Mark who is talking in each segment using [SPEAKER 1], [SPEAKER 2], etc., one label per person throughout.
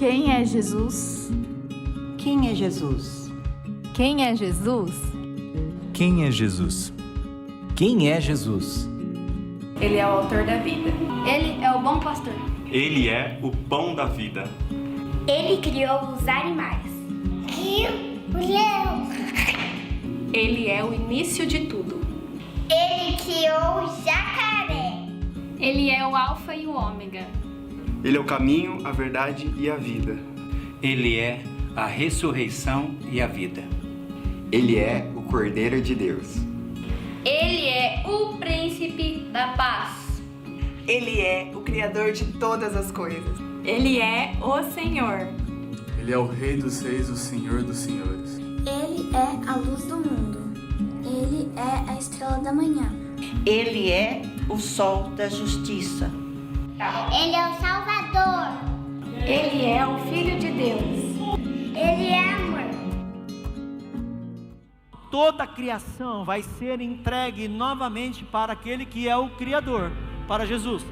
[SPEAKER 1] Quem é Jesus?
[SPEAKER 2] Quem é Jesus?
[SPEAKER 3] Quem é Jesus?
[SPEAKER 4] Quem é Jesus?
[SPEAKER 5] Quem é Jesus?
[SPEAKER 1] Ele é o autor da vida.
[SPEAKER 6] Ele é o bom pastor.
[SPEAKER 7] Ele é o pão da vida.
[SPEAKER 6] Ele criou os animais.
[SPEAKER 8] Ele é o início de tudo.
[SPEAKER 6] Ele criou o jacaré.
[SPEAKER 8] Ele é o alfa e o ômega.
[SPEAKER 7] Ele é o caminho, a verdade e a vida.
[SPEAKER 9] Ele é a ressurreição e a vida.
[SPEAKER 10] Ele é o Cordeiro de Deus.
[SPEAKER 6] Ele é o príncipe da paz.
[SPEAKER 11] Ele é o Criador de todas as coisas.
[SPEAKER 1] Ele é o Senhor.
[SPEAKER 12] Ele é o Rei dos Reis, o Senhor dos Senhores.
[SPEAKER 13] Ele é a luz do mundo. Ele é a estrela da manhã.
[SPEAKER 2] Ele é o sol da justiça.
[SPEAKER 6] Ele é o Salvador.
[SPEAKER 8] Ele é o Filho de Deus.
[SPEAKER 6] Ele é amor.
[SPEAKER 14] Toda a criação vai ser entregue novamente para aquele que é o Criador, para Jesus.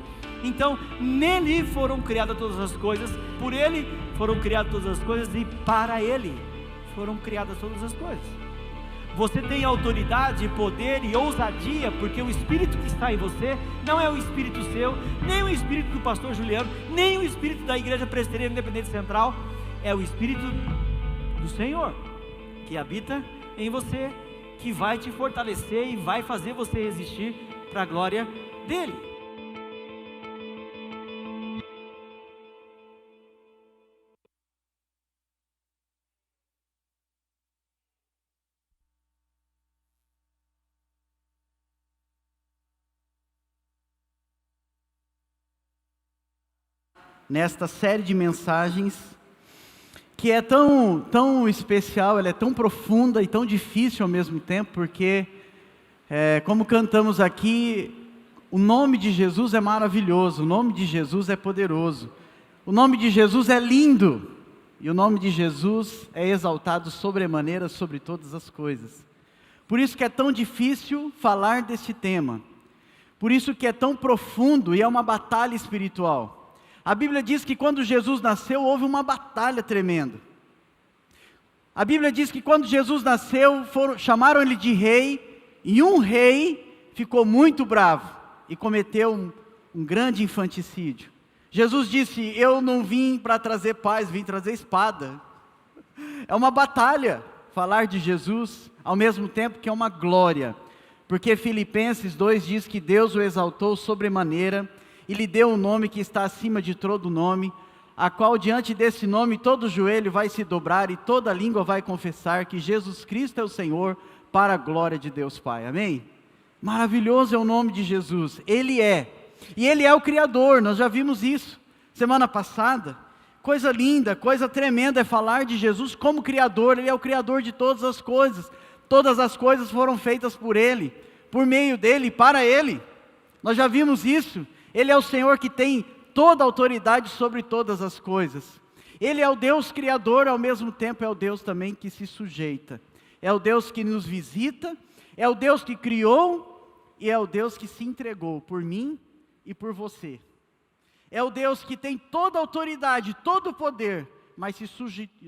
[SPEAKER 14] Então, nele foram criadas todas as coisas, por ele foram criadas todas as coisas e para ele foram criadas todas as coisas. Você tem autoridade, poder e ousadia, porque o Espírito que está em você não é o Espírito seu, nem o Espírito do pastor Juliano, nem o Espírito da Igreja Presbiteriana Independente Central, é o Espírito do Senhor, que habita em você, que vai te fortalecer e vai fazer você resistir para a glória dele. Nesta série de mensagens, que é tão especial, ela é tão profunda e tão difícil ao mesmo tempo, porque, como cantamos aqui, o nome de Jesus é maravilhoso, o nome de Jesus é poderoso, o nome de Jesus é lindo, e o nome de Jesus é exaltado sobremaneira sobre todas as coisas. Por isso que é tão difícil falar desse tema, por isso que é tão profundo e é uma batalha espiritual. A Bíblia diz que quando Jesus nasceu, houve uma batalha tremenda. A Bíblia diz que quando Jesus nasceu, chamaram ele de rei, e um rei ficou muito bravo, e cometeu um grande infanticídio. Jesus disse, eu não vim para trazer paz, vim trazer espada. É uma batalha falar de Jesus, ao mesmo tempo que é uma glória, porque Filipenses 2 diz que Deus o exaltou sobremaneira, e lhe deu um nome que está acima de todo nome, a qual diante desse nome todo joelho vai se dobrar e toda língua vai confessar que Jesus Cristo é o Senhor, para a glória de Deus Pai, amém? Maravilhoso é o nome de Jesus, Ele é, e Ele é o Criador, nós já vimos isso, semana passada, coisa linda, coisa tremenda é falar de Jesus como Criador, Ele é o Criador de todas as coisas foram feitas por Ele, por meio dEle e para Ele, nós já vimos isso. Ele é o Senhor que tem toda a autoridade sobre todas as coisas. Ele é o Deus Criador, ao mesmo tempo é o Deus também que se sujeita. É o Deus que nos visita, é o Deus que criou e é o Deus que se entregou por mim e por você. É o Deus que tem toda a autoridade, todo o poder, mas se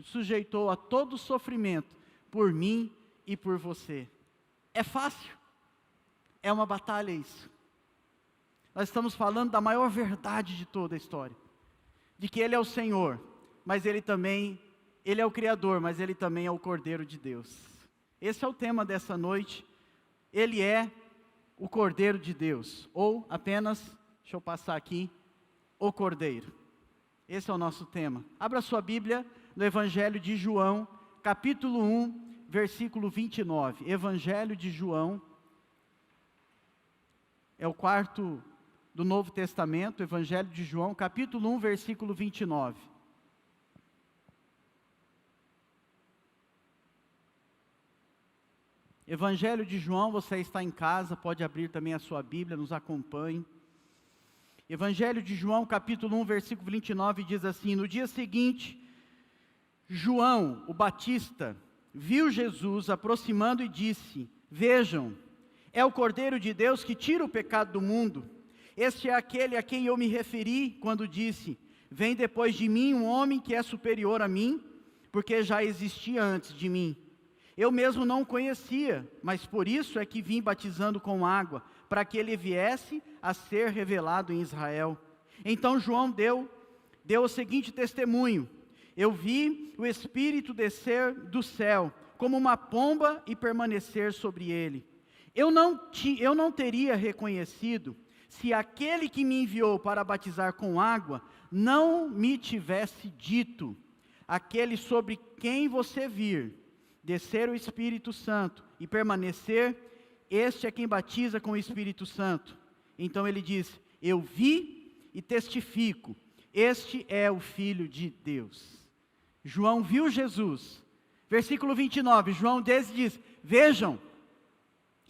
[SPEAKER 14] sujeitou a todo o sofrimento por mim e por você. É fácil? É uma batalha isso. Nós estamos falando da maior verdade de toda a história, de que Ele é o Senhor, mas Ele é o Criador, mas Ele também é o Cordeiro de Deus. Esse é o tema dessa noite, Ele é o Cordeiro de Deus, ou apenas, deixa eu passar aqui, o Cordeiro. Esse é o nosso tema. Abra sua Bíblia no Evangelho de João, capítulo 1, versículo 29. Evangelho de João, é o quarto do Novo Testamento, Evangelho de João, capítulo 1, versículo 29. Evangelho de João, você está em casa, pode abrir também a sua Bíblia, nos acompanhe. Evangelho de João, capítulo 1, versículo 29, diz assim, no dia seguinte, João, o Batista, viu Jesus aproximando e disse, vejam, é o Cordeiro de Deus que tira o pecado do mundo. Este é aquele a quem eu me referi quando disse, vem depois de mim um homem que é superior a mim, porque já existia antes de mim. Eu mesmo não o conhecia, mas por isso é que vim batizando com água, para que ele viesse a ser revelado em Israel. Então João deu o seguinte testemunho: eu vi o Espírito descer do céu, como uma pomba, e permanecer sobre ele. Eu não teria reconhecido, se aquele que me enviou para batizar com água, não me tivesse dito: aquele sobre quem você vir, descer o Espírito Santo e permanecer, este é quem batiza com o Espírito Santo. Então ele diz: eu vi e testifico, este é o Filho de Deus. João viu Jesus. Versículo 29, João diz: vejam,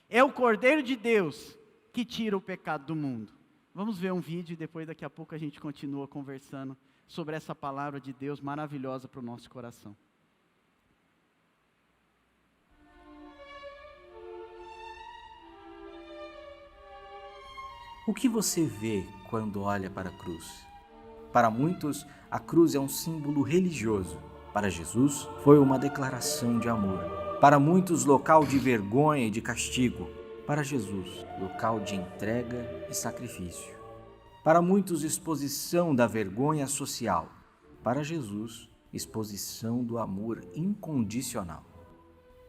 [SPEAKER 14] é o Cordeiro de Deus que tira o pecado do mundo. Vamos ver um vídeo e depois daqui a pouco a gente continua conversando sobre essa palavra de Deus maravilhosa para o nosso coração.
[SPEAKER 5] O que você vê quando olha para a cruz? Para muitos, a cruz é um símbolo religioso. Para Jesus, foi uma declaração de amor. Para muitos, local de vergonha e de castigo. Para Jesus, local de entrega e sacrifício. Para muitos, exposição da vergonha social. Para Jesus, exposição do amor incondicional.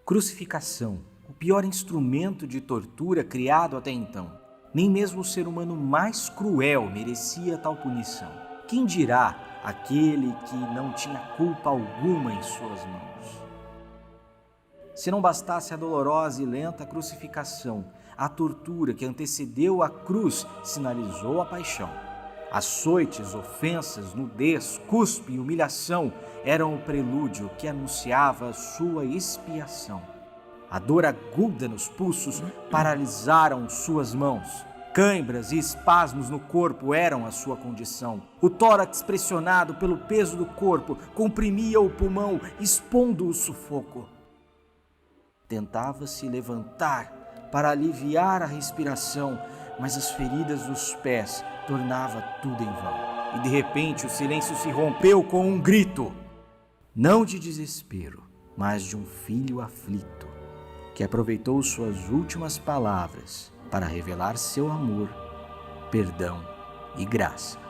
[SPEAKER 5] Crucificação, o pior instrumento de tortura criado até então. Nem mesmo o ser humano mais cruel merecia tal punição. Quem dirá aquele que não tinha culpa alguma em suas mãos? Se não bastasse a dolorosa e lenta crucificação, a tortura que antecedeu a cruz sinalizou a paixão. Açoites, ofensas, nudez, cuspe e humilhação eram o prelúdio que anunciava sua expiação. A dor aguda nos pulsos paralisaram suas mãos. Cãibras e espasmos no corpo eram a sua condição. O tórax, pressionado pelo peso do corpo, comprimia o pulmão, expondo o sufoco. Tentava se levantar para aliviar a respiração, mas as feridas dos pés tornavam tudo em vão. E de repente o silêncio se rompeu com um grito, não de desespero, mas de um filho aflito, que aproveitou suas últimas palavras para revelar seu amor, perdão e graça.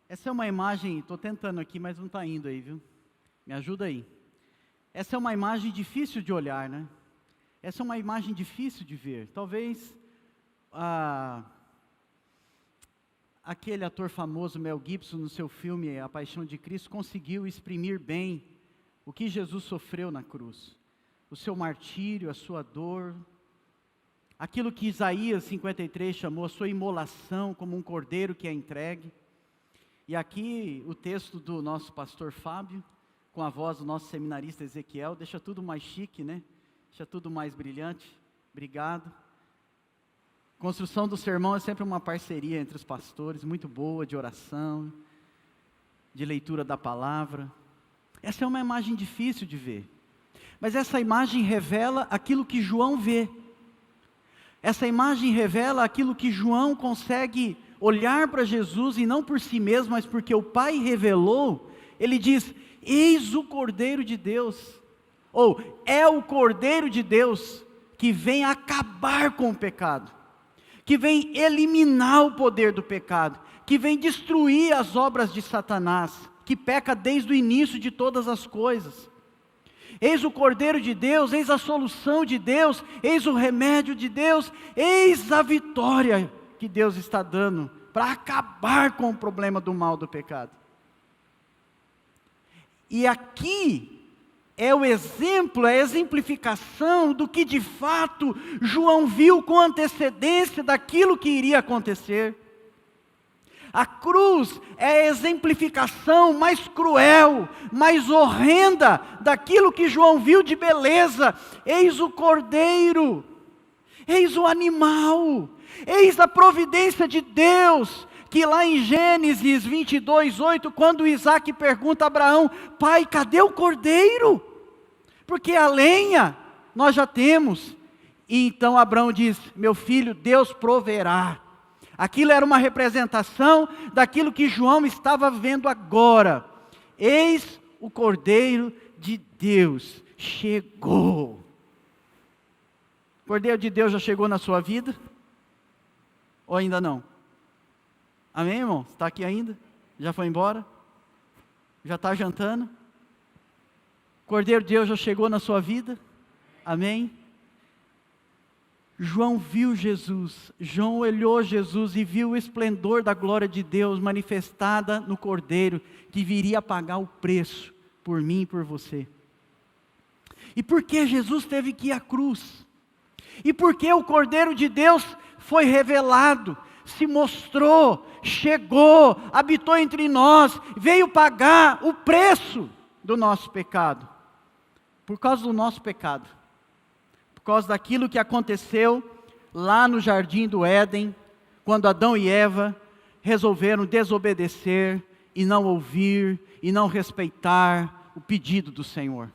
[SPEAKER 14] Essa é uma imagem, estou tentando aqui, mas não está indo aí, viu? Me ajuda aí. Essa é uma imagem difícil de olhar, né? Essa é uma imagem difícil de ver. Talvez aquele ator famoso, Mel Gibson, no seu filme A Paixão de Cristo, conseguiu exprimir bem o que Jesus sofreu na cruz. O seu martírio, a sua dor, aquilo que Isaías 53 chamou a sua imolação, como um cordeiro que é entregue. E aqui o texto do nosso pastor Fábio, com a voz do nosso seminarista Ezequiel, deixa tudo mais chique, né? Deixa tudo mais brilhante. Obrigado. Construção do sermão é sempre uma parceria entre os pastores, muito boa, de oração, de leitura da palavra. Essa é uma imagem difícil de ver, mas essa imagem revela aquilo que João vê. Essa imagem revela aquilo que João consegue olhar para Jesus, e não por si mesmo, mas porque o Pai revelou. Ele diz: eis o Cordeiro de Deus, ou é o Cordeiro de Deus, que vem acabar com o pecado, que vem eliminar o poder do pecado, que vem destruir as obras de Satanás, que peca desde o início de todas as coisas. Eis o Cordeiro de Deus, eis a solução de Deus, eis o remédio de Deus, eis a vitória que Deus está dando para acabar com o problema do mal do pecado. E aqui é o exemplo, é a exemplificação do que de fato João viu com antecedência daquilo que iria acontecer. A cruz é a exemplificação mais cruel, mais horrenda daquilo que João viu de beleza. Eis o Cordeiro. Eis o animal, eis a providência de Deus, que lá em Gênesis 22:8, quando Isaac pergunta a Abraão: pai, cadê o cordeiro? Porque a lenha nós já temos. E então Abraão diz: meu filho, Deus proverá. Aquilo era uma representação daquilo que João estava vendo agora. Eis o Cordeiro de Deus, chegou. O Cordeiro de Deus já chegou na sua vida? Ou ainda não? Amém, irmão? Está aqui ainda? Já foi embora? Já está jantando? O Cordeiro de Deus já chegou na sua vida? Amém? João viu Jesus, João olhou Jesus e viu o esplendor da glória de Deus manifestada no Cordeiro, que viria pagar o preço por mim e por você. E por que Jesus teve que ir à cruz? E por que o Cordeiro de Deus foi revelado, se mostrou, chegou, habitou entre nós, veio pagar o preço do nosso pecado? Por causa do nosso pecado. Por causa daquilo que aconteceu lá no jardim do Éden, quando Adão e Eva resolveram desobedecer e não ouvir e não respeitar o pedido do Senhor.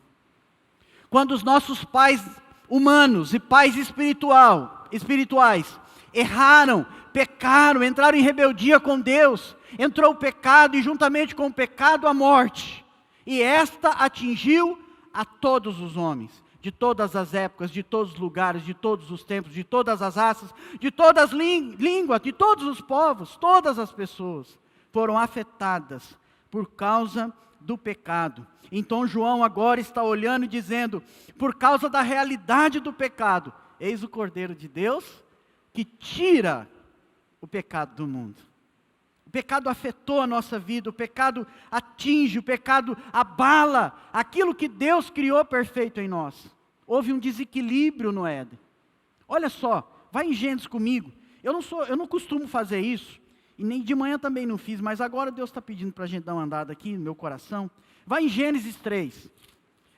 [SPEAKER 14] Quando os nossos pais humanos e pais espirituais erraram, pecaram, entraram em rebeldia com Deus, entrou o pecado e juntamente com o pecado a morte. E esta atingiu a todos os homens, de todas as épocas, de todos os lugares, de todos os tempos, de todas as raças, de todas as línguas, de todos os povos, todas as pessoas foram afetadas por causa do pecado. Então João agora está olhando e dizendo: por causa da realidade do pecado, eis o Cordeiro de Deus que tira o pecado do mundo. O pecado afetou a nossa vida, o pecado atinge, o pecado abala aquilo que Deus criou perfeito em nós. Houve um desequilíbrio no Éden. Olha só, vai em Gênesis comigo. Eu não costumo fazer isso, e nem de manhã também não fiz, mas agora Deus está pedindo para a gente dar uma andada aqui no meu coração. Vai em Gênesis 3.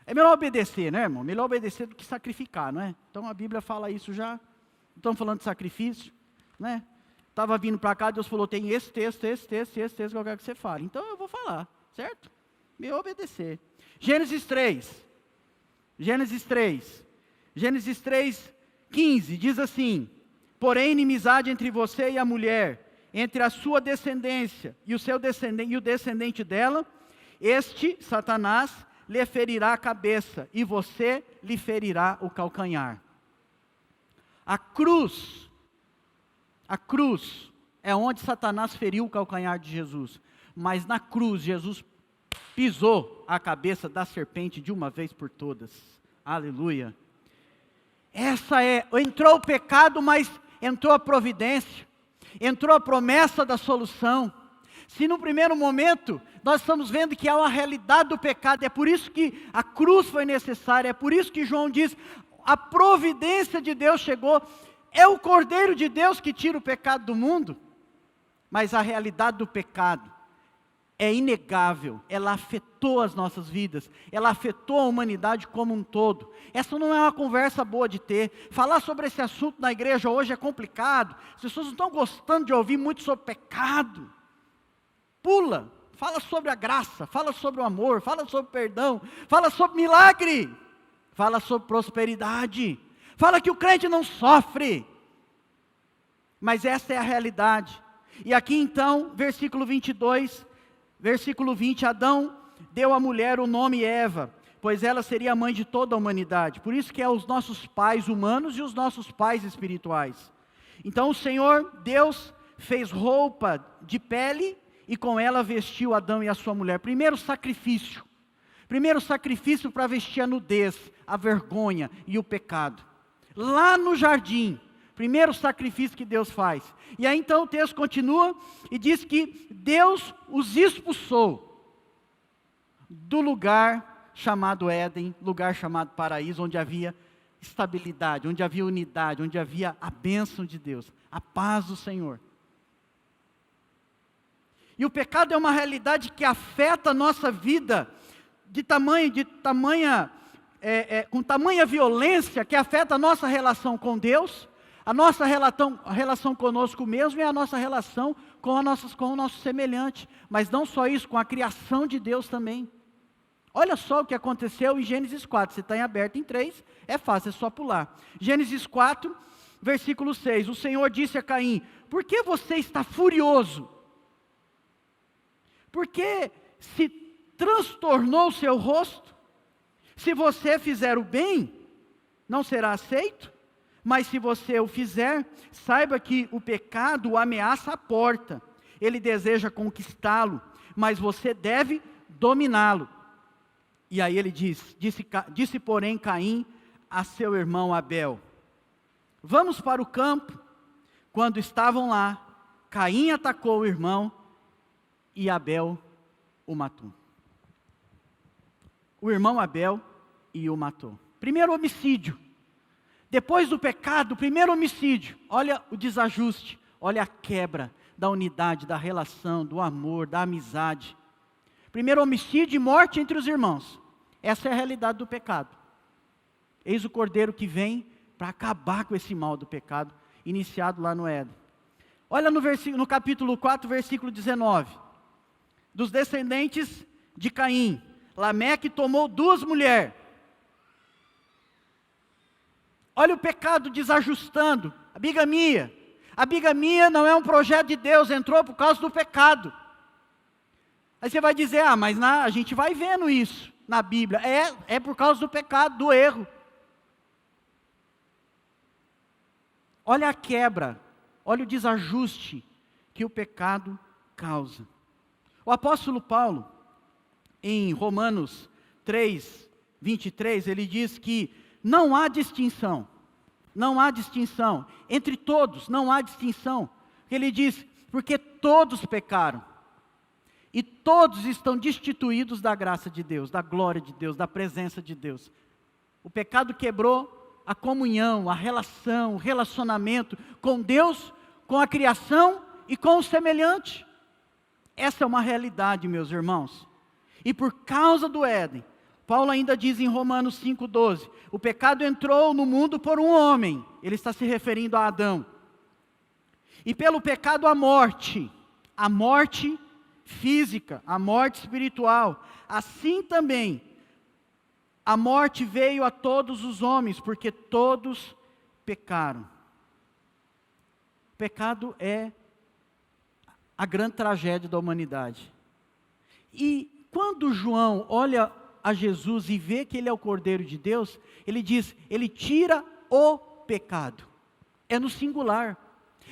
[SPEAKER 14] É melhor obedecer, né, irmão? Melhor obedecer do que sacrificar, não é? Então a Bíblia fala isso já. Estamos falando de sacrifício, né? Estava vindo para cá, Deus falou: tem esse texto que eu quero que você fale. Então eu vou falar, certo? Me obedecer. Gênesis 3, 15, diz assim: porém inimizade entre você e a mulher, entre a sua descendência e o seu descendente, e o descendente dela, este, Satanás, lhe ferirá a cabeça, e você lhe ferirá o calcanhar. A cruz é onde Satanás feriu o calcanhar de Jesus. Mas na cruz, Jesus pisou a cabeça da serpente de uma vez por todas. Aleluia. Entrou o pecado, mas entrou a providência. Entrou a promessa da solução. Se no primeiro momento, nós estamos vendo que há uma realidade do pecado, é por isso que a cruz foi necessária, é por isso que João diz: a providência de Deus chegou. É o Cordeiro de Deus que tira o pecado do mundo, mas a realidade do pecado é inegável, ela afetou as nossas vidas, ela afetou a humanidade como um todo. Essa não é uma conversa boa de ter. Falar sobre esse assunto na igreja hoje é complicado, as pessoas não estão gostando de ouvir muito sobre pecado. Pula, fala sobre a graça, fala sobre o amor, fala sobre o perdão, fala sobre milagre, fala sobre prosperidade. Fala que o crente não sofre, mas essa é a realidade. E aqui então, versículo 22, versículo 20, Adão deu à mulher o nome Eva, pois ela seria a mãe de toda a humanidade. Por isso que é os nossos pais humanos e os nossos pais espirituais. Então o Senhor Deus fez roupa de pele e com ela vestiu Adão e a sua mulher. Primeiro sacrifício para vestir a nudez, a vergonha e o pecado. Lá no jardim, primeiro sacrifício que Deus faz. E aí então o texto continua e diz que Deus os expulsou do lugar chamado Éden, lugar chamado paraíso, onde havia estabilidade, onde havia unidade, onde havia a bênção de Deus, a paz do Senhor. E o pecado é uma realidade que afeta a nossa vida com tamanha violência, que afeta a nossa relação com Deus, A nossa relação conosco mesmo é a nossa relação com o nosso semelhante. Mas não só isso, com a criação de Deus também. Olha só o que aconteceu em Gênesis 4. Você está em aberto em 3, é fácil, é só pular. Gênesis 4, versículo 6. O Senhor disse a Caim: por que você está furioso? Por que se transtornou o seu rosto? Se você fizer o bem, não será aceito? Mas se você o fizer, saiba que o pecado o ameaça à porta. Ele deseja conquistá-lo, mas você deve dominá-lo. E aí ele disse porém Caim a seu irmão Abel: vamos para o campo. Quando estavam lá, Caim atacou o irmão e Abel o matou. O irmão Abel e o matou. Primeiro homicídio. Depois do pecado, primeiro homicídio. Olha o desajuste, olha a quebra da unidade, da relação, do amor, da amizade. Primeiro homicídio e morte entre os irmãos. Essa é a realidade do pecado. Eis o Cordeiro que vem para acabar com esse mal do pecado, iniciado lá no Éden. Olha no capítulo 4, versículo 19. Dos descendentes de Caim, Lameque tomou 2 mulheres. Olha o pecado desajustando, a bigamia. A bigamia não é um projeto de Deus, entrou por causa do pecado. Aí você vai dizer, mas a gente vai vendo isso na Bíblia. É por causa do pecado, do erro. Olha a quebra, olha o desajuste que o pecado causa. O apóstolo Paulo, em Romanos 3, 23, ele diz que não há distinção. Não há distinção. Entre todos, não há distinção. Ele diz, porque todos pecaram. E todos estão destituídos da graça de Deus, da glória de Deus, da presença de Deus. O pecado quebrou a comunhão, a relação, o relacionamento com Deus, com a criação e com o semelhante. Essa é uma realidade, meus irmãos. E por causa do Éden, Paulo ainda diz em Romanos 5,12, o pecado entrou no mundo por um homem, ele está se referindo a Adão. E pelo pecado a morte física, a morte espiritual, assim também a morte veio a todos os homens, porque todos pecaram. O pecado é a grande tragédia da humanidade. E quando João olha a Jesus e vê que ele é o Cordeiro de Deus, ele diz, ele tira o pecado. É no singular.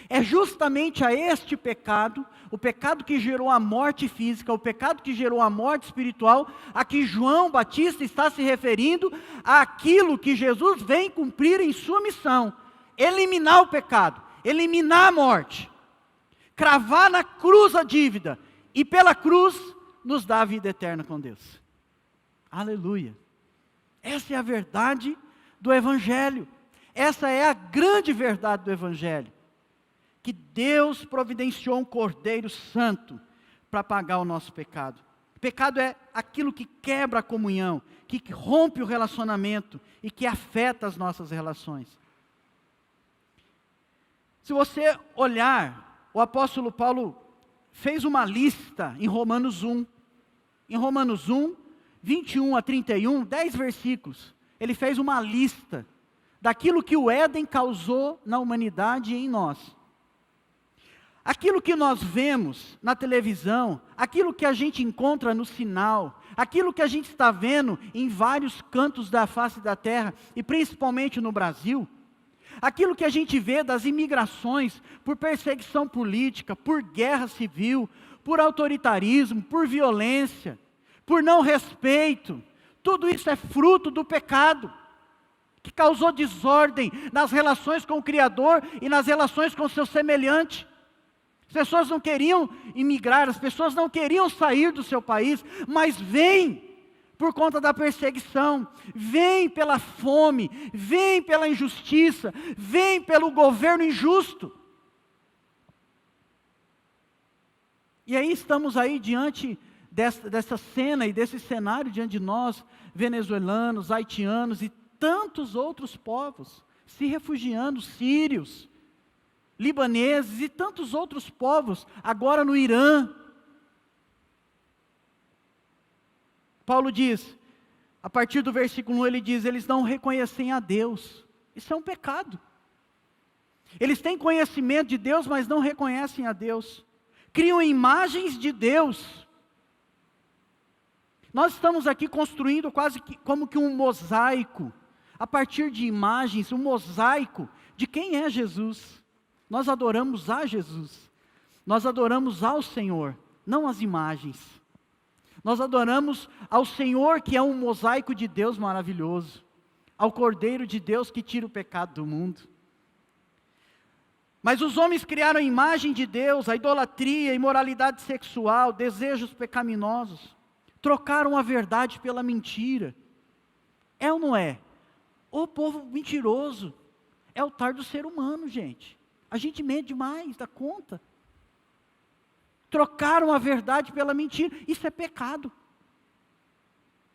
[SPEAKER 14] É justamente a este pecado, o pecado que gerou a morte física, o pecado que gerou a morte espiritual, a que João Batista está se referindo, àquilo que Jesus vem cumprir em sua missão, eliminar o pecado, eliminar a morte, cravar na cruz a dívida, e pela cruz nos dá a vida eterna com Deus. Aleluia. Essa é a verdade do Evangelho. Essa é a grande verdade do Evangelho. Que Deus providenciou um Cordeiro Santo para pagar o nosso pecado. O pecado é aquilo que quebra a comunhão, que rompe o relacionamento e que afeta as nossas relações. Se você olhar, o apóstolo Paulo fez uma lista em Romanos 1. Em Romanos 1, 21 a 31, 10 versículos. Ele fez uma lista daquilo que o Éden causou na humanidade e em nós. Aquilo que nós vemos na televisão, aquilo que a gente encontra no sinal, aquilo que a gente está vendo em vários cantos da face da terra, e principalmente no Brasil, aquilo que a gente vê das imigrações por perseguição política, por guerra civil, por autoritarismo, por violência, por não respeito, tudo isso é fruto do pecado, que causou desordem nas relações com o Criador e nas relações com o seu semelhante. As pessoas não queriam imigrar, as pessoas não queriam sair do seu país, mas vêm por conta da perseguição, vêm pela fome, vêm pela injustiça, vêm pelo governo injusto. E aí estamos aí diante dessa cena e desse cenário diante de nós, venezuelanos, haitianos e tantos outros povos, se refugiando, sírios, libaneses e tantos outros povos, agora no Irã. Paulo diz, a partir do versículo 1 ele diz, eles não reconhecem a Deus. Isso é um pecado. Eles têm conhecimento de Deus, mas não reconhecem a Deus. Criam imagens de Deus. Nós estamos aqui construindo quase que, como que um mosaico, a partir de imagens, um mosaico de quem é Jesus. Nós adoramos a Jesus. Nós adoramos ao Senhor, não as imagens. Nós adoramos ao Senhor, que é um mosaico de Deus maravilhoso. Ao Cordeiro de Deus que tira o pecado do mundo. Mas os homens criaram a imagem de Deus, a idolatria, a imoralidade sexual, desejos pecaminosos. Trocaram a verdade pela mentira. É ou não é? O povo mentiroso. É o tar do ser humano, gente. A gente mente demais, dá conta. Trocaram a verdade pela mentira. Isso é pecado.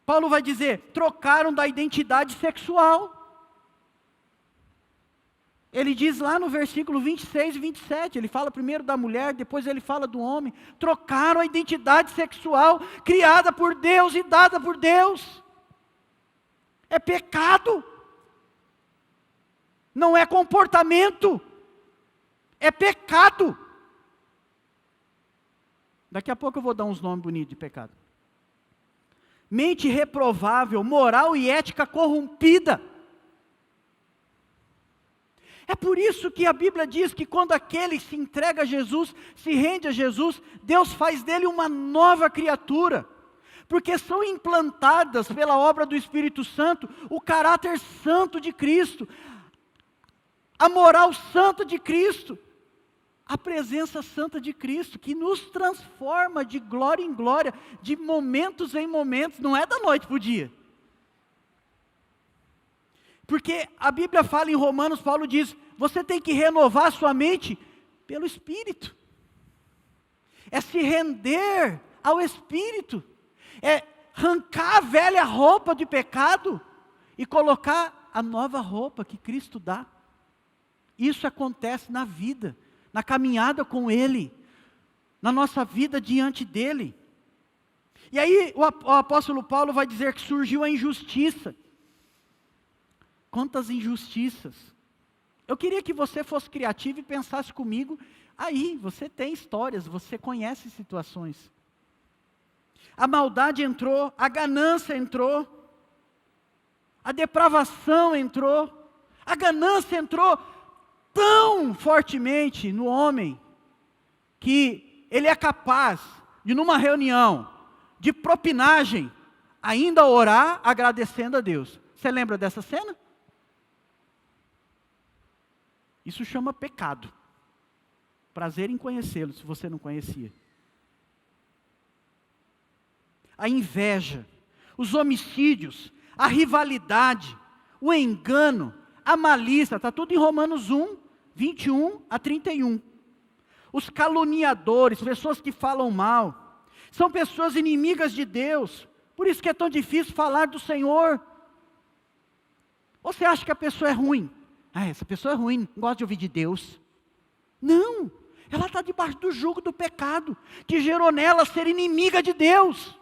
[SPEAKER 14] Paulo vai dizer, trocaram da identidade sexual. Ele diz lá no versículo 26 e 27, ele fala primeiro da mulher, depois ele fala do homem. Trocaram a identidade sexual criada por Deus e dada por Deus. É pecado. Não é comportamento. É pecado. Daqui a pouco eu vou dar uns nomes bonitos de pecado. Mente reprovável, moral e ética corrompida. É por isso que a Bíblia diz que quando aquele se entrega a Jesus, se rende a Jesus, Deus faz dele uma nova criatura. Porque são implantadas pela obra do Espírito Santo o caráter santo de Cristo, a moral santa de Cristo, a presença santa de Cristo, que nos transforma de glória em glória, de momentos em momentos, não é da noite para o dia. Porque a Bíblia fala em Romanos, Paulo diz, você tem que renovar a sua mente pelo Espírito. É se render ao Espírito. É arrancar a velha roupa de pecado e colocar a nova roupa que Cristo dá. Isso acontece na vida, na caminhada com Ele, na nossa vida diante dEle. E aí o apóstolo Paulo vai dizer que surgiu a injustiça. Quantas injustiças. Eu queria que você fosse criativo e pensasse comigo, aí você tem histórias, você conhece situações. A maldade entrou, a ganância entrou, a depravação entrou, a ganância entrou tão fortemente no homem, que ele é capaz de numa reunião de propinagem, ainda orar agradecendo a Deus. Você lembra dessa cena? Isso chama pecado. Prazer em conhecê-lo, se você não conhecia. A inveja, os homicídios, a rivalidade, o engano, a malícia, está tudo em Romanos 1, 21 a 31. Os caluniadores, pessoas que falam mal, são pessoas inimigas de Deus. Por isso que é tão difícil falar do Senhor. Ou você acha que a pessoa é ruim? Ah, essa pessoa é ruim, não gosta de ouvir de Deus. Não, ela está debaixo do jugo do pecado, que gerou nela ser inimiga de Deus.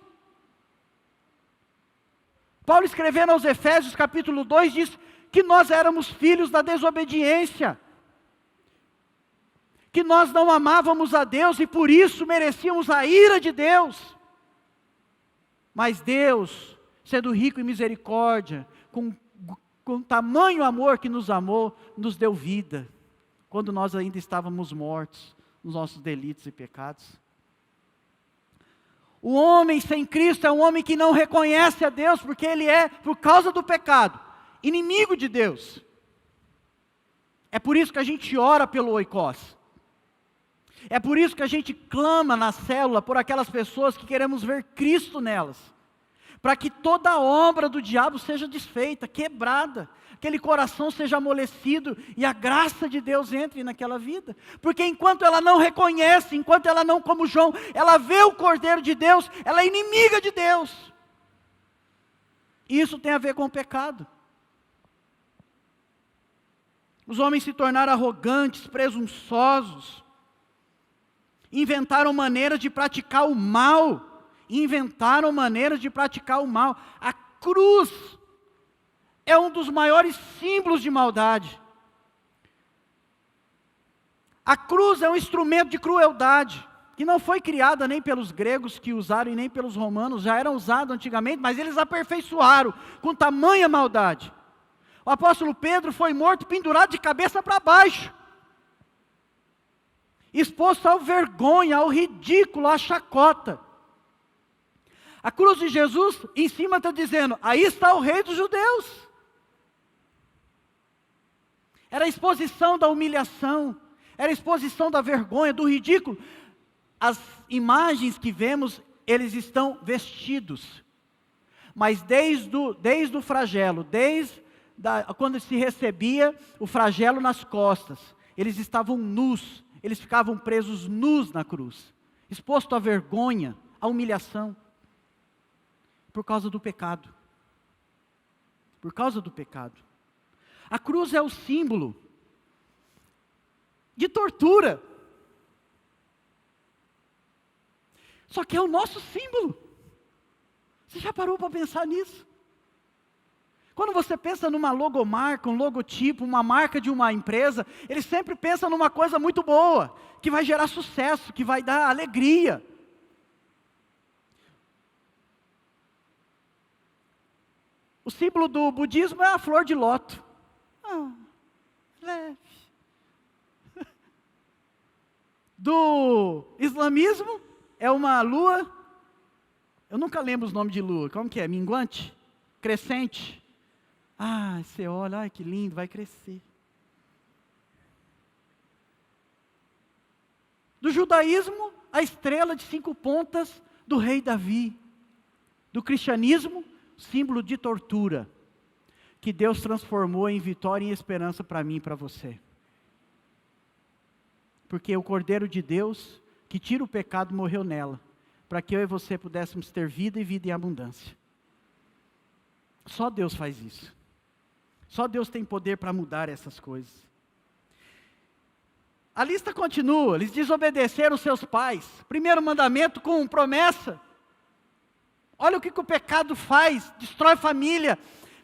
[SPEAKER 14] Paulo escrevendo aos Efésios capítulo 2 diz que nós éramos filhos da desobediência, que nós não amávamos a Deus e por isso merecíamos a ira de Deus. Mas Deus, sendo rico em misericórdia, com tamanho amor que nos amou, nos deu vida, quando nós ainda estávamos mortos nos nossos delitos e pecados. O homem sem Cristo é um homem que não reconhece a Deus, porque ele é, por causa do pecado, inimigo de Deus. É por isso que a gente ora pelo oikos. É por isso que a gente clama na célula por aquelas pessoas que queremos ver Cristo nelas. Para que toda a obra do diabo seja desfeita, quebrada, aquele coração seja amolecido e a graça de Deus entre naquela vida. Porque enquanto ela não reconhece, enquanto ela não, como João, ela vê o Cordeiro de Deus, ela é inimiga de Deus. E isso tem a ver com o pecado. Os homens se tornaram arrogantes, presunçosos, inventaram maneiras de praticar o mal, A cruz é um dos maiores símbolos de maldade. A cruz é um instrumento de crueldade, que não foi criada nem pelos gregos que usaram e nem pelos romanos, já era usado antigamente, mas eles aperfeiçoaram com tamanha maldade. O apóstolo Pedro foi morto pendurado de cabeça para baixo, exposto à vergonha, ao ridículo, à chacota. A cruz de Jesus, em cima está dizendo, aí está o rei dos judeus. Era a exposição da humilhação, era a exposição da vergonha, do ridículo. As imagens que vemos, eles estão vestidos. Mas desde o flagelo, quando se recebia o flagelo nas costas, eles estavam nus, eles ficavam presos nus na cruz, exposto à vergonha, à humilhação, por causa do pecado. Por causa do pecado. A cruz é o símbolo de tortura. Só que é o nosso símbolo. Você já parou para pensar nisso? Quando você pensa numa logomarca, um logotipo, uma marca de uma empresa, ele sempre pensa numa coisa muito boa, que vai gerar sucesso, que vai dar alegria. O símbolo do budismo é a flor de lótus. Leve. Do islamismo é uma lua, eu nunca lembro os nomes de lua, como que é? Minguante? Crescente? Você olha, que lindo, vai crescer. Do judaísmo, a estrela de 5 pontas do rei Davi. Do cristianismo, símbolo de tortura, que Deus transformou em vitória e em esperança para mim e para você. Porque o Cordeiro de Deus, que tira o pecado, morreu nela, para que eu e você pudéssemos ter vida e vida em abundância. Só Deus faz isso. Só Deus tem poder para mudar essas coisas. A lista continua, eles desobedeceram seus pais. Primeiro mandamento com promessa. Olha o que o pecado faz, destrói família,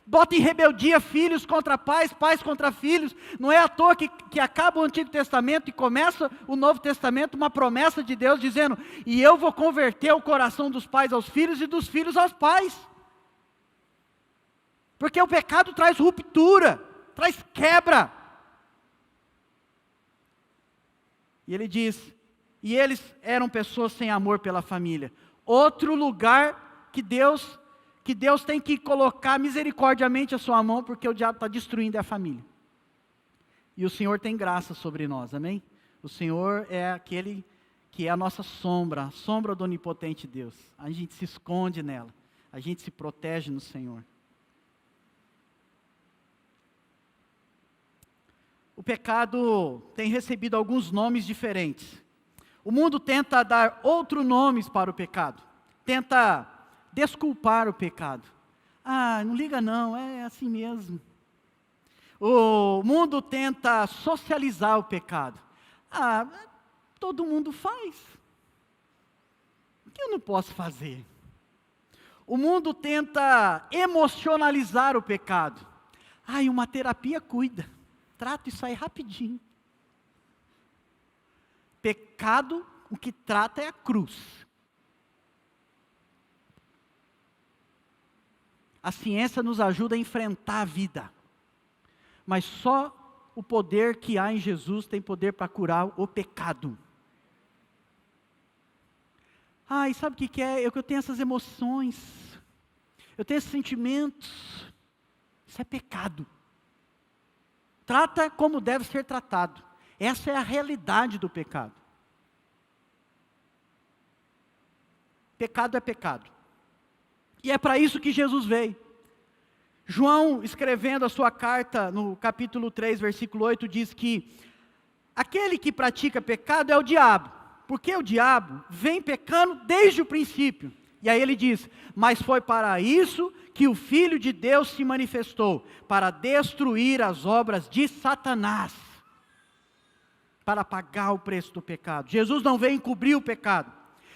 [SPEAKER 14] bota em rebeldia filhos contra pais, pais contra filhos. Não é à toa que acaba o Antigo Testamento e começa o Novo Testamento, uma promessa de Deus dizendo, e eu vou converter o coração dos pais aos filhos e dos filhos aos pais. Porque o pecado traz ruptura, traz quebra. E ele diz, e eles eram pessoas sem amor pela família. Outro lugar que Deus tem que colocar misericordiamente a sua mão, porque o diabo está destruindo a família. E o Senhor tem graça sobre nós, amém? O Senhor é aquele que é a nossa sombra, a sombra do onipotente Deus. A gente se esconde nela, a gente se protege no Senhor. O pecado tem recebido alguns nomes diferentes. O mundo tenta dar outros nomes para o pecado. Tenta desculpar o pecado. Não liga não, é assim mesmo. O mundo tenta socializar o pecado. Todo mundo faz. O que eu não posso fazer? O mundo tenta emocionalizar o pecado. Uma terapia cuida. Trata isso aí rapidinho. Pecado, o que trata é a cruz. A ciência nos ajuda a enfrentar a vida. Mas só o poder que há em Jesus tem poder para curar o pecado. E sabe o que é? Eu tenho essas emoções. Eu tenho esses sentimentos. Isso é pecado. Trata como deve ser tratado. Essa é a realidade do pecado. Pecado é pecado. E é para isso que Jesus veio. João, escrevendo a sua carta, no capítulo 3, versículo 8, diz que aquele que pratica pecado é o diabo, porque o diabo vem pecando desde o princípio. E aí ele diz, mas foi para isso que o Filho de Deus se manifestou para destruir as obras de Satanás, para pagar o preço do pecado. Jesus não veio encobrir o pecado.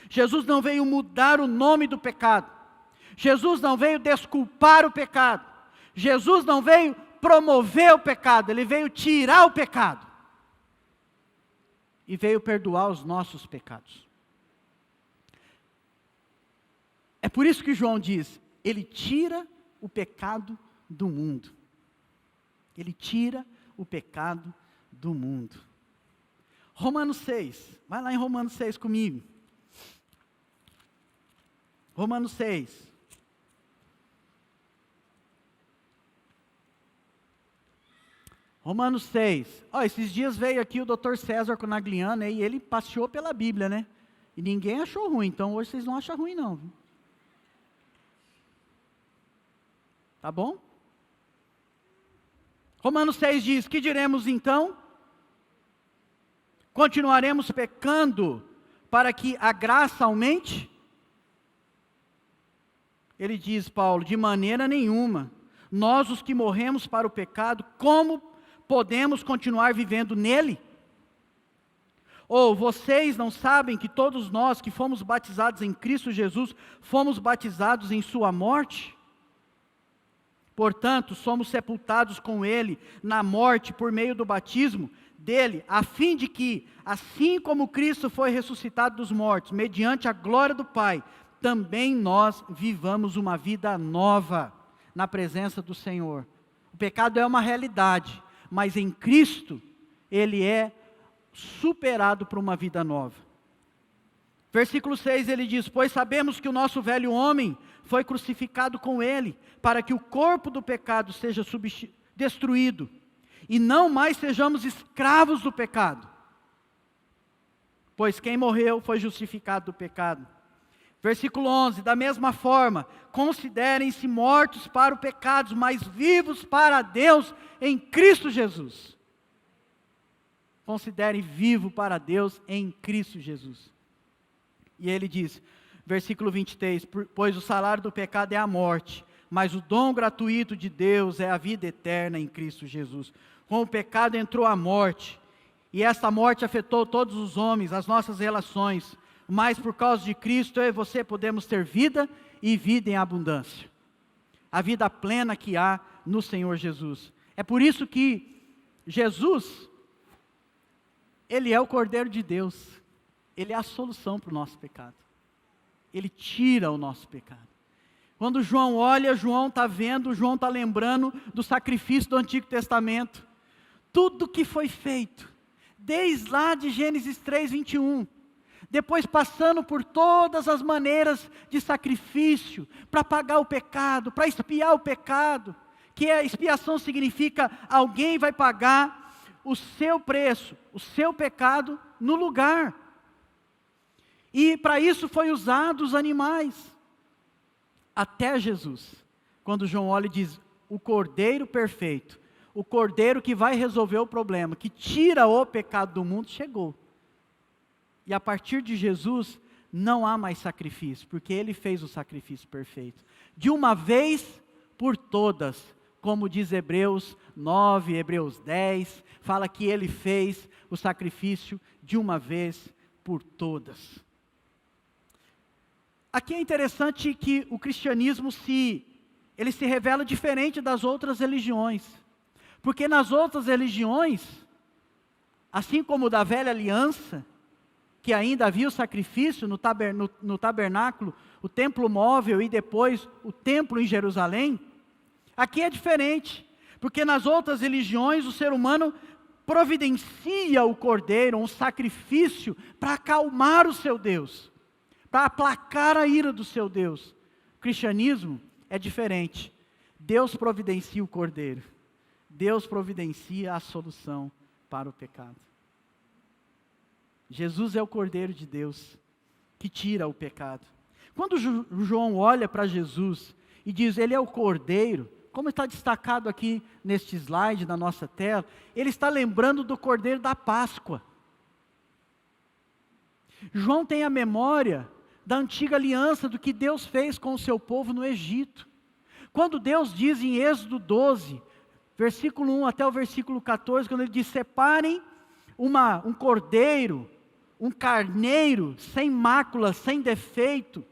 [SPEAKER 14] Jesus não veio mudar o nome do pecado. Jesus não veio desculpar o pecado. Jesus não veio promover o pecado. Ele veio tirar o pecado. E veio perdoar os nossos pecados. É por isso que João diz, ele tira o pecado do mundo. Ele tira o pecado do mundo. Romanos 6, vai lá em Romanos 6 comigo. Romanos 6. Romanos 6. Esses dias veio aqui o Dr. César Conagliano, e ele passeou pela Bíblia, né? E ninguém achou ruim, então hoje vocês não acham ruim não. Viu? Tá bom? Romanos 6 diz, que diremos então? Continuaremos pecando para que a graça aumente? Ele diz, Paulo, de maneira nenhuma. Nós os que morremos para o pecado, como podemos continuar vivendo nele? Ou vocês não sabem que todos nós que fomos batizados em Cristo Jesus, fomos batizados em sua morte? Portanto, somos sepultados com ele na morte por meio do batismo dele, a fim de que, assim como Cristo foi ressuscitado dos mortos, mediante a glória do Pai, também nós vivamos uma vida nova na presença do Senhor. O pecado é uma realidade, mas em Cristo ele é superado por uma vida nova. Versículo 6 ele diz, pois sabemos que o nosso velho homem foi crucificado com ele, para que o corpo do pecado seja destruído, e não mais sejamos escravos do pecado. Pois quem morreu foi justificado do pecado. Versículo 11, da mesma forma, considerem-se mortos para o pecado, mas vivos para Deus em Cristo Jesus. Considerem vivo para Deus em Cristo Jesus. E ele diz, versículo 23, pois o salário do pecado é a morte, mas o dom gratuito de Deus é a vida eterna em Cristo Jesus. Com o pecado entrou a morte, e esta morte afetou todos os homens, as nossas relações, mas por causa de Cristo, eu e você podemos ter vida e vida em abundância. A vida plena que há no Senhor Jesus. É por isso que Jesus, Ele é o Cordeiro de Deus. Ele é a solução para o nosso pecado. Ele tira o nosso pecado. Quando João olha, João está vendo, João está lembrando do sacrifício do Antigo Testamento. Tudo que foi feito, desde lá de Gênesis 3, 21. Depois passando por todas as maneiras de sacrifício, para pagar o pecado, para expiar o pecado. Que a expiação significa alguém vai pagar o seu preço, o seu pecado no lugar. E para isso foi usado os animais. Até Jesus. Quando João olha e diz, o Cordeiro perfeito, o Cordeiro que vai resolver o problema, que tira o pecado do mundo, chegou. E a partir de Jesus, não há mais sacrifício, porque Ele fez o sacrifício perfeito. De uma vez por todas, como diz Hebreus 9, Hebreus 10, fala que Ele fez o sacrifício de uma vez por todas. Aqui é interessante que o cristianismo ele se revela diferente das outras religiões. Porque nas outras religiões, assim como da velha aliança, que ainda havia o sacrifício no tabernáculo, o templo móvel e depois o templo em Jerusalém, aqui é diferente. Porque nas outras religiões o ser humano providencia o cordeiro, um sacrifício para acalmar o seu Deus, para aplacar a ira do seu Deus. O cristianismo é diferente. Deus providencia o cordeiro. Deus providencia a solução para o pecado. Jesus é o Cordeiro de Deus, que tira o pecado. Quando João olha para Jesus e diz, Ele é o Cordeiro, como está destacado aqui neste slide, na nossa tela, ele está lembrando do Cordeiro da Páscoa. João tem a memória da antiga aliança, do que Deus fez com o seu povo no Egito. Quando Deus diz em Êxodo 12, versículo 1 até o versículo 14, quando Ele diz: separem um cordeiro, um carneiro, sem mácula, sem defeito,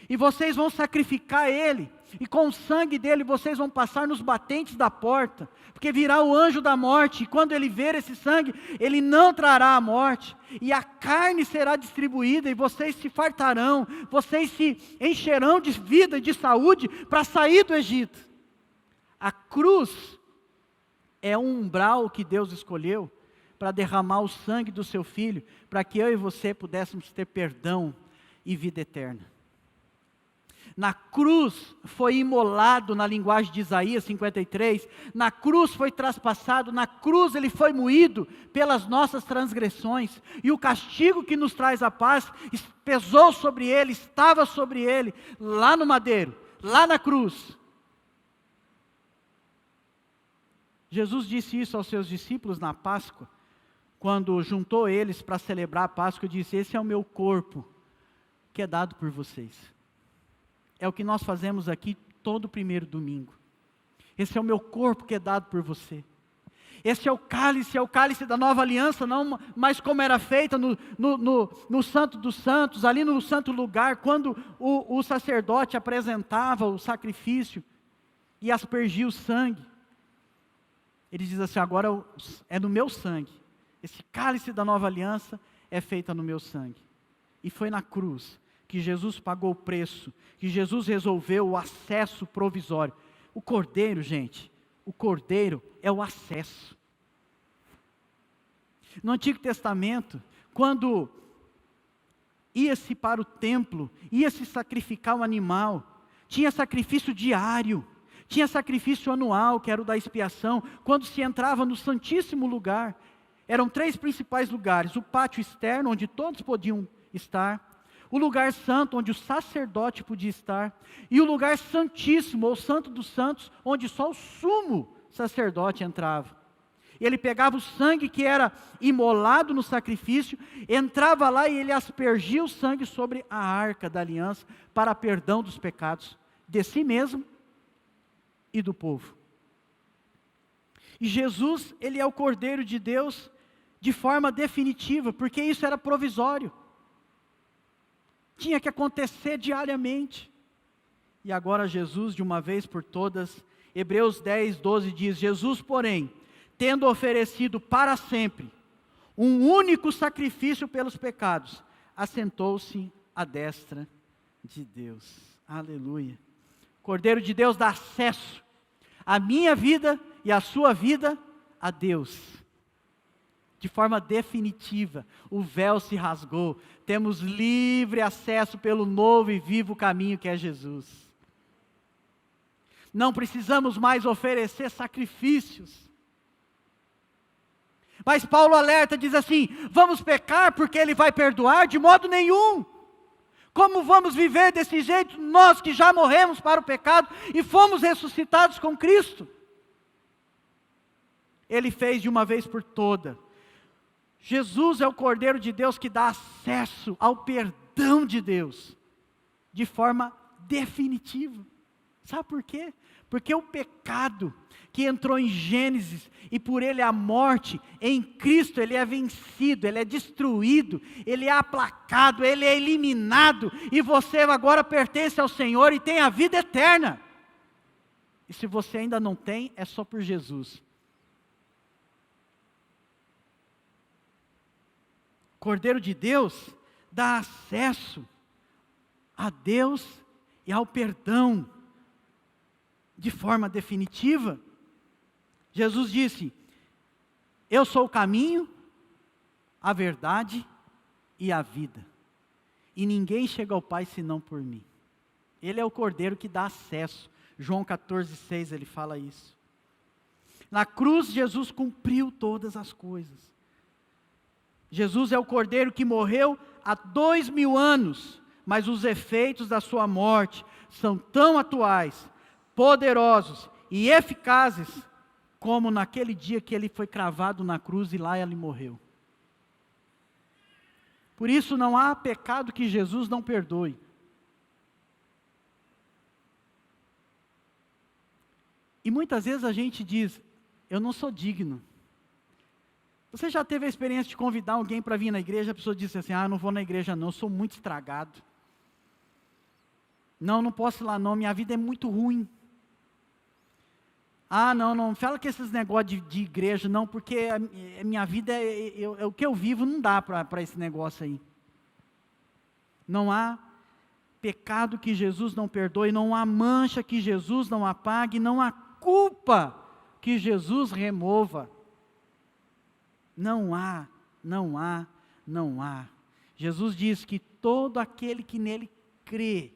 [SPEAKER 14] e vocês vão sacrificar ele, e com o sangue dele vocês vão passar nos batentes da porta, porque virá o anjo da morte, e quando ele ver esse sangue, ele não trará a morte, e a carne será distribuída, e vocês se fartarão, vocês se encherão de vida e de saúde, para sair do Egito. A cruz é um umbral que Deus escolheu, para derramar o sangue do seu Filho, para que eu e você pudéssemos ter perdão e vida eterna. Na cruz foi imolado, na linguagem de Isaías 53, na cruz foi traspassado, na cruz ele foi moído pelas nossas transgressões, e o castigo que nos traz a paz pesou sobre ele, estava sobre ele, lá no madeiro, lá na cruz. Jesus disse isso aos seus discípulos na Páscoa, quando juntou eles para celebrar a Páscoa, disse: esse é o meu corpo, que é dado por vocês. É o que nós fazemos aqui todo primeiro domingo. Esse é o meu corpo que é dado por você. Esse é o cálice da nova aliança, não mais como era feita no Santo dos Santos, ali no santo lugar, quando o sacerdote apresentava o sacrifício e aspergia o sangue. Ele diz assim: agora é no meu sangue. Esse cálice da nova aliança é feita no meu sangue. E foi na cruz que Jesus pagou o preço, que Jesus resolveu o acesso provisório. O cordeiro, gente, o cordeiro é o acesso. No Antigo Testamento, quando ia-se para o templo, ia-se sacrificar um animal, tinha sacrifício diário, tinha sacrifício anual, que era o da expiação, quando se entrava no Santíssimo Lugar. Eram 3 principais lugares: o pátio externo, onde todos podiam estar, o lugar santo, onde o sacerdote podia estar, e o lugar santíssimo, ou santo dos santos, onde só o sumo sacerdote entrava. Ele pegava o sangue que era imolado no sacrifício, entrava lá e ele aspergia o sangue sobre a arca da aliança, para perdão dos pecados, de si mesmo e do povo. E Jesus, ele é o Cordeiro de Deus de forma definitiva, porque isso era provisório. Tinha que acontecer diariamente. E agora Jesus, de uma vez por todas, Hebreus 10, 12 diz: Jesus, porém, tendo oferecido para sempre um único sacrifício pelos pecados, assentou-se à destra de Deus. Aleluia. Cordeiro de Deus dá acesso à minha vida e à sua vida a Deus. De forma definitiva, o véu se rasgou, temos livre acesso pelo novo e vivo caminho que é Jesus. Não precisamos mais oferecer sacrifícios. Mas Paulo alerta, diz assim: vamos pecar porque Ele vai perdoar? De modo nenhum. Como vamos viver desse jeito, nós que já morremos para o pecado e fomos ressuscitados com Cristo? Ele fez de uma vez por toda. Jesus é o Cordeiro de Deus que dá acesso ao perdão de Deus, de forma definitiva. Sabe por quê? Porque o pecado que entrou em Gênesis, e por ele a morte, em Cristo ele é vencido, ele é destruído, ele é aplacado, ele é eliminado, e você agora pertence ao Senhor e tem a vida eterna. E se você ainda não tem, é só por Jesus. Cordeiro de Deus dá acesso a Deus e ao perdão de forma definitiva. Jesus disse: eu sou o caminho, a verdade e a vida, e ninguém chega ao Pai senão por mim. Ele é o Cordeiro que dá acesso. João 14,6 ele fala isso. Na cruz Jesus cumpriu todas as coisas. Jesus é o Cordeiro que morreu há 2000 anos, mas os efeitos da sua morte são tão atuais, poderosos e eficazes, como naquele dia que ele foi cravado na cruz e lá ele morreu. Por isso não há pecado que Jesus não perdoe. E muitas vezes a gente diz, eu não sou digno. Você já teve a experiência de convidar alguém para vir na igreja, a pessoa disse assim, não vou na igreja não, eu sou muito estragado. Não posso ir lá não, minha vida é muito ruim. Não fala que esses negócios de igreja não, porque a minha vida, o que eu vivo não dá para esse negócio aí. Não há pecado que Jesus não perdoe, não há mancha que Jesus não apague, não há culpa que Jesus remova. Não há. Jesus diz que todo aquele que nele crê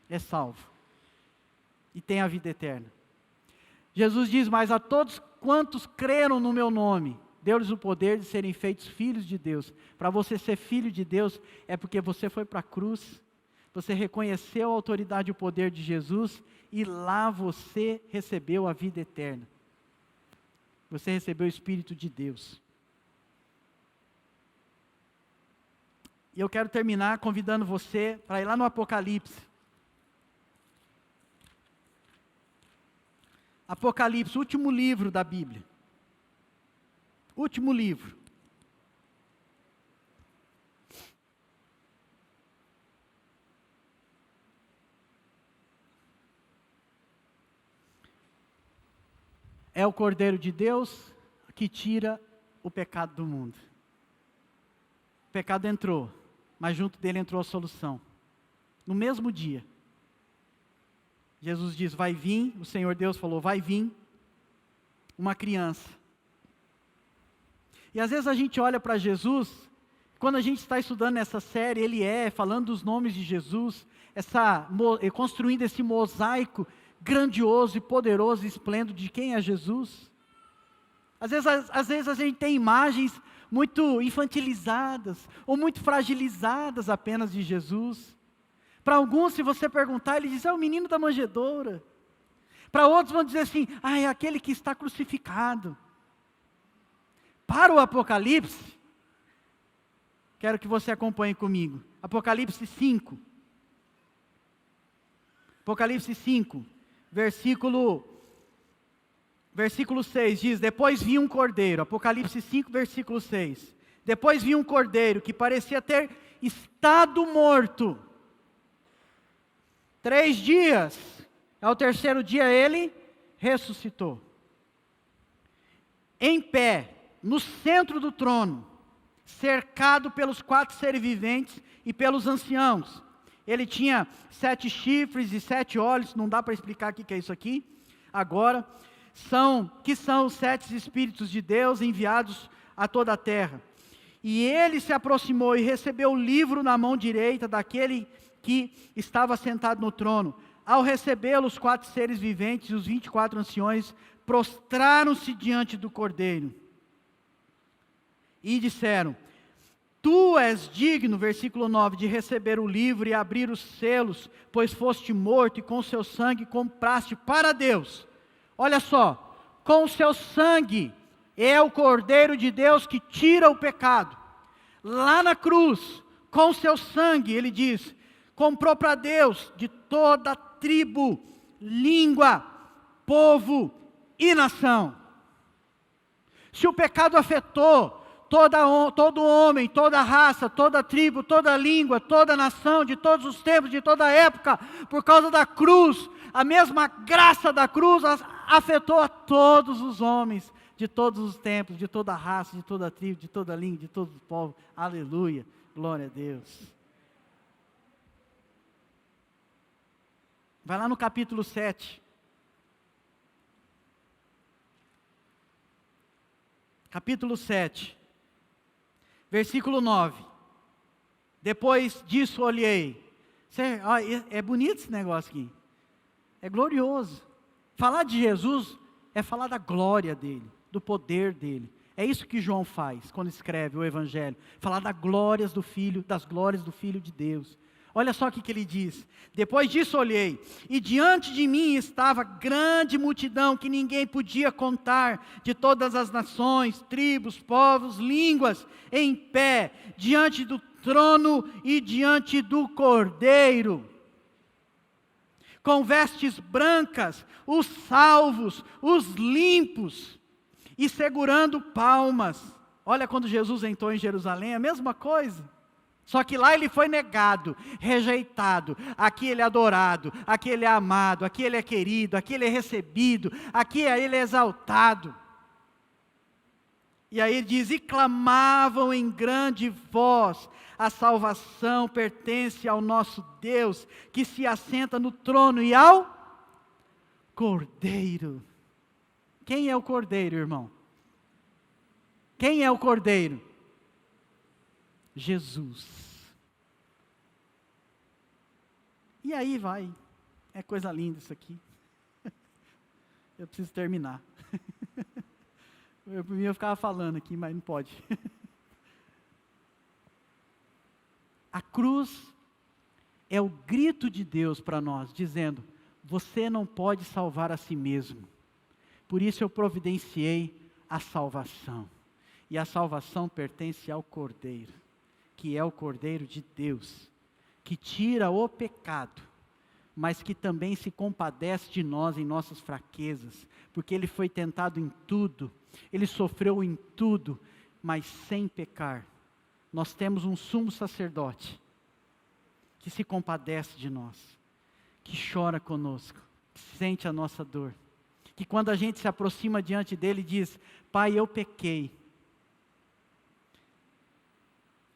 [SPEAKER 14] é salvo e tem a vida eterna. Jesus diz, mas a todos quantos creram no meu nome, deu-lhes o poder de serem feitos filhos de Deus. Para você ser filho de Deus, é porque você foi para a cruz, você reconheceu a autoridade e o poder de Jesus, e lá você recebeu a vida eterna. Você recebeu o Espírito de Deus. E eu quero terminar convidando você para ir lá no Apocalipse. Apocalipse, último livro da Bíblia. Último livro. É o Cordeiro de Deus que tira o pecado do mundo. O pecado entrou, mas junto dele entrou a solução. No mesmo dia, Jesus diz, vai vir, o Senhor Deus falou, vai vir uma criança. E às vezes a gente olha para Jesus, quando a gente está estudando essa série, falando dos nomes de Jesus, construindo esse mosaico grandioso e poderoso e esplêndido de quem é Jesus. Às vezes a gente tem imagens muito infantilizadas, ou muito fragilizadas apenas de Jesus. Para alguns, se você perguntar, ele diz, é o menino da manjedoura. Para outros vão dizer assim, é aquele que está crucificado. Para o Apocalipse, quero que você acompanhe comigo. Apocalipse 5. Apocalipse 5, versículo 6 diz, depois vi um cordeiro. Apocalipse 5, versículo 6. Depois vi um cordeiro que parecia ter estado morto. 3 dias, ao terceiro dia ele ressuscitou. Em pé, no centro do trono, cercado pelos 4 seres viventes e pelos anciãos. Ele tinha 7 chifres e 7 olhos, não dá para explicar o que é isso aqui. Agora, são os 7 Espíritos de Deus enviados a toda a terra. E ele se aproximou e recebeu o livro na mão direita daquele que estava sentado no trono. Ao recebê-lo, os 4 seres viventes e os 24 anciões prostraram-se diante do Cordeiro. E disseram, tu és digno, versículo 9, de receber o livro e abrir os selos, pois foste morto e com seu sangue compraste para Deus. Olha só, com o seu sangue é o Cordeiro de Deus que tira o pecado. Lá na cruz, com o seu sangue, ele diz, comprou para Deus de toda tribo, língua, povo e nação. Se o pecado afetou todo homem, toda raça, toda tribo, toda língua, toda nação, de todos os tempos, de toda época, por causa da cruz, a mesma graça da cruz afetou a todos os homens, de todos os tempos, de toda raça, de toda tribo, de toda língua, de todo o povo. Aleluia, glória a Deus. Vai lá no capítulo 7. Capítulo 7. Versículo 9. Depois disso olhei. É bonito esse negócio aqui. É glorioso. Falar de Jesus é falar da glória dele, do poder dele. É isso que João faz quando escreve o Evangelho. Falar das glórias do Filho de Deus. Olha só o que ele diz. Depois disso olhei, e diante de mim estava grande multidão que ninguém podia contar, de todas as nações, tribos, povos, línguas, em pé, diante do trono e diante do Cordeiro. com vestes brancas, os salvos, os limpos, e segurando palmas. Olha, quando Jesus entrou em Jerusalém, a mesma coisa. Só que lá ele foi negado, rejeitado. Aqui ele é adorado, aqui ele é amado, aqui ele é querido, aqui ele é recebido, aqui ele é exaltado. E aí ele diz, e clamavam em grande voz, a salvação pertence ao nosso Deus, que se assenta no trono, e ao Cordeiro. Quem é o Cordeiro, irmão? Quem é o Cordeiro? Jesus. E aí vai, é coisa linda isso aqui. Eu preciso terminar. Eu ficava falando aqui, mas não pode. A cruz é o grito de Deus para nós, dizendo, você não pode salvar a si mesmo. Por isso eu providenciei a salvação. E a salvação pertence ao Cordeiro, que é o Cordeiro de Deus, que tira o pecado, mas que também se compadece de nós em nossas fraquezas, porque Ele foi tentado em tudo, Ele sofreu em tudo, mas sem pecar. Nós temos um sumo sacerdote, que se compadece de nós, que chora conosco, que sente a nossa dor, que quando a gente se aproxima diante dEle diz, Pai, eu pequei.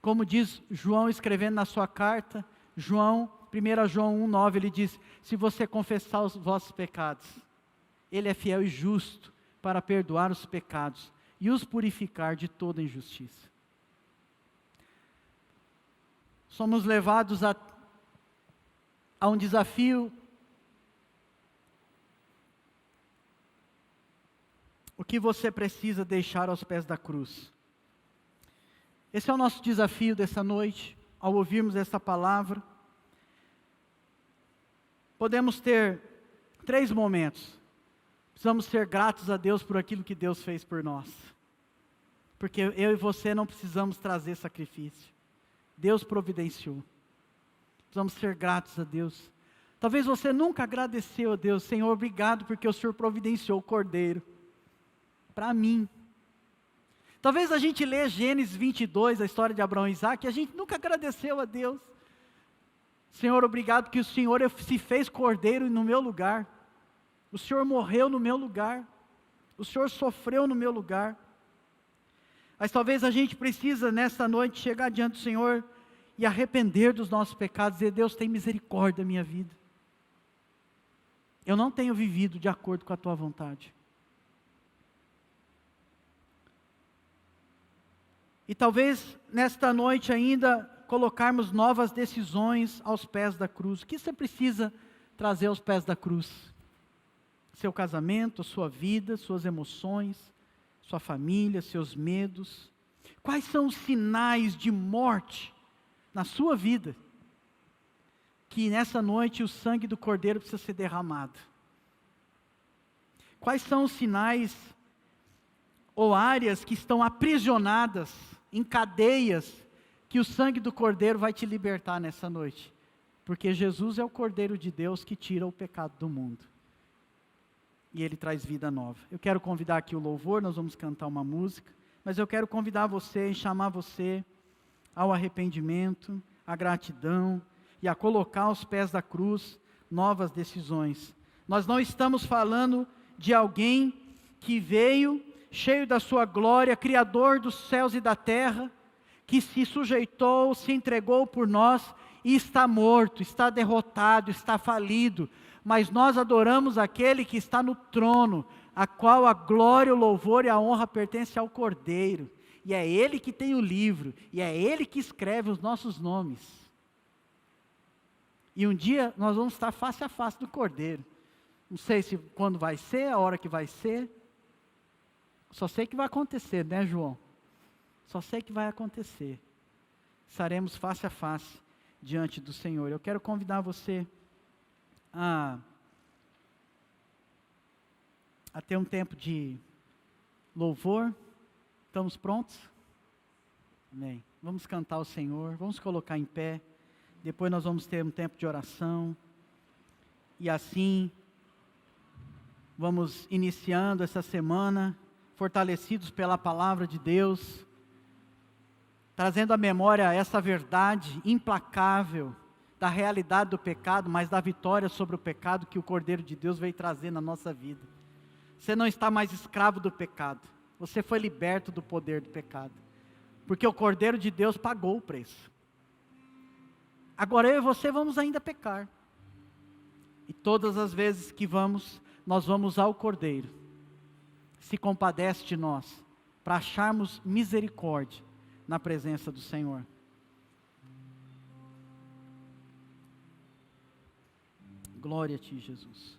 [SPEAKER 14] Como diz João escrevendo na sua carta, 1 João 1,9, ele diz, se você confessar os vossos pecados, Ele é fiel e justo para perdoar os pecados e os purificar de toda injustiça. Somos levados a um desafio. O que você precisa deixar aos pés da cruz? Esse é o nosso desafio dessa noite, ao ouvirmos esta palavra. Podemos ter 3 momentos. Precisamos ser gratos a Deus por aquilo que Deus fez por nós. Porque eu e você não precisamos trazer sacrifício. Deus providenciou. Precisamos ser gratos a Deus. Talvez você nunca agradeceu a Deus, Senhor, obrigado porque o Senhor providenciou o Cordeiro para mim. Talvez a gente lê Gênesis 22, a história de Abraão e Isaac, e a gente nunca agradeceu a Deus. Senhor, obrigado porque o Senhor se fez cordeiro no meu lugar. O Senhor morreu no meu lugar. O Senhor sofreu no meu lugar. Mas talvez a gente precisa nessa noite chegar diante do Senhor e arrepender dos nossos pecados e dizer, Deus, tem misericórdia da minha vida. Eu não tenho vivido de acordo com a Tua vontade. E talvez nesta noite ainda colocarmos novas decisões aos pés da cruz. O que você precisa trazer aos pés da cruz? Seu casamento, sua vida, suas emoções, sua família, seus medos. Quais são os sinais de morte na sua vida? Que nessa noite o sangue do Cordeiro precisa ser derramado. Quais são os sinais ou áreas que estão aprisionadas em cadeias, que o sangue do Cordeiro vai te libertar nessa noite, porque Jesus é o Cordeiro de Deus que tira o pecado do mundo, e Ele traz vida nova. Eu quero convidar aqui o louvor, nós vamos cantar uma música, mas eu quero convidar você e chamar você ao arrependimento, à gratidão, e a colocar aos pés da cruz novas decisões. Nós não estamos falando de alguém que veio cheio da sua glória, Criador dos céus e da terra, que se sujeitou, se entregou por nós, e está morto, está derrotado, está falido, mas nós adoramos aquele que está no trono, a qual a glória, o louvor e a honra pertencem ao Cordeiro, e é Ele que tem o livro, e é Ele que escreve os nossos nomes, e um dia nós vamos estar face a face do Cordeiro, não sei se quando vai ser, a hora que vai ser, só sei que vai acontecer, né, João? Só sei que vai acontecer. Estaremos face a face diante do Senhor. Eu quero convidar você a ter um tempo de louvor. Estamos prontos? Amém. Vamos cantar ao Senhor, vamos colocar em pé. Depois nós vamos ter um tempo de oração. E assim, vamos iniciando essa semana, fortalecidos pela palavra de Deus, trazendo à memória essa verdade implacável da realidade do pecado, mas da vitória sobre o pecado que o Cordeiro de Deus veio trazer na nossa vida. Você não está mais escravo do pecado, você foi liberto do poder do pecado, porque o Cordeiro de Deus pagou o preço. Agora eu e você vamos ainda pecar, e todas as vezes que nós vamos ao Cordeiro, se compadece de nós, para acharmos misericórdia na presença do Senhor. Glória a Ti, Jesus.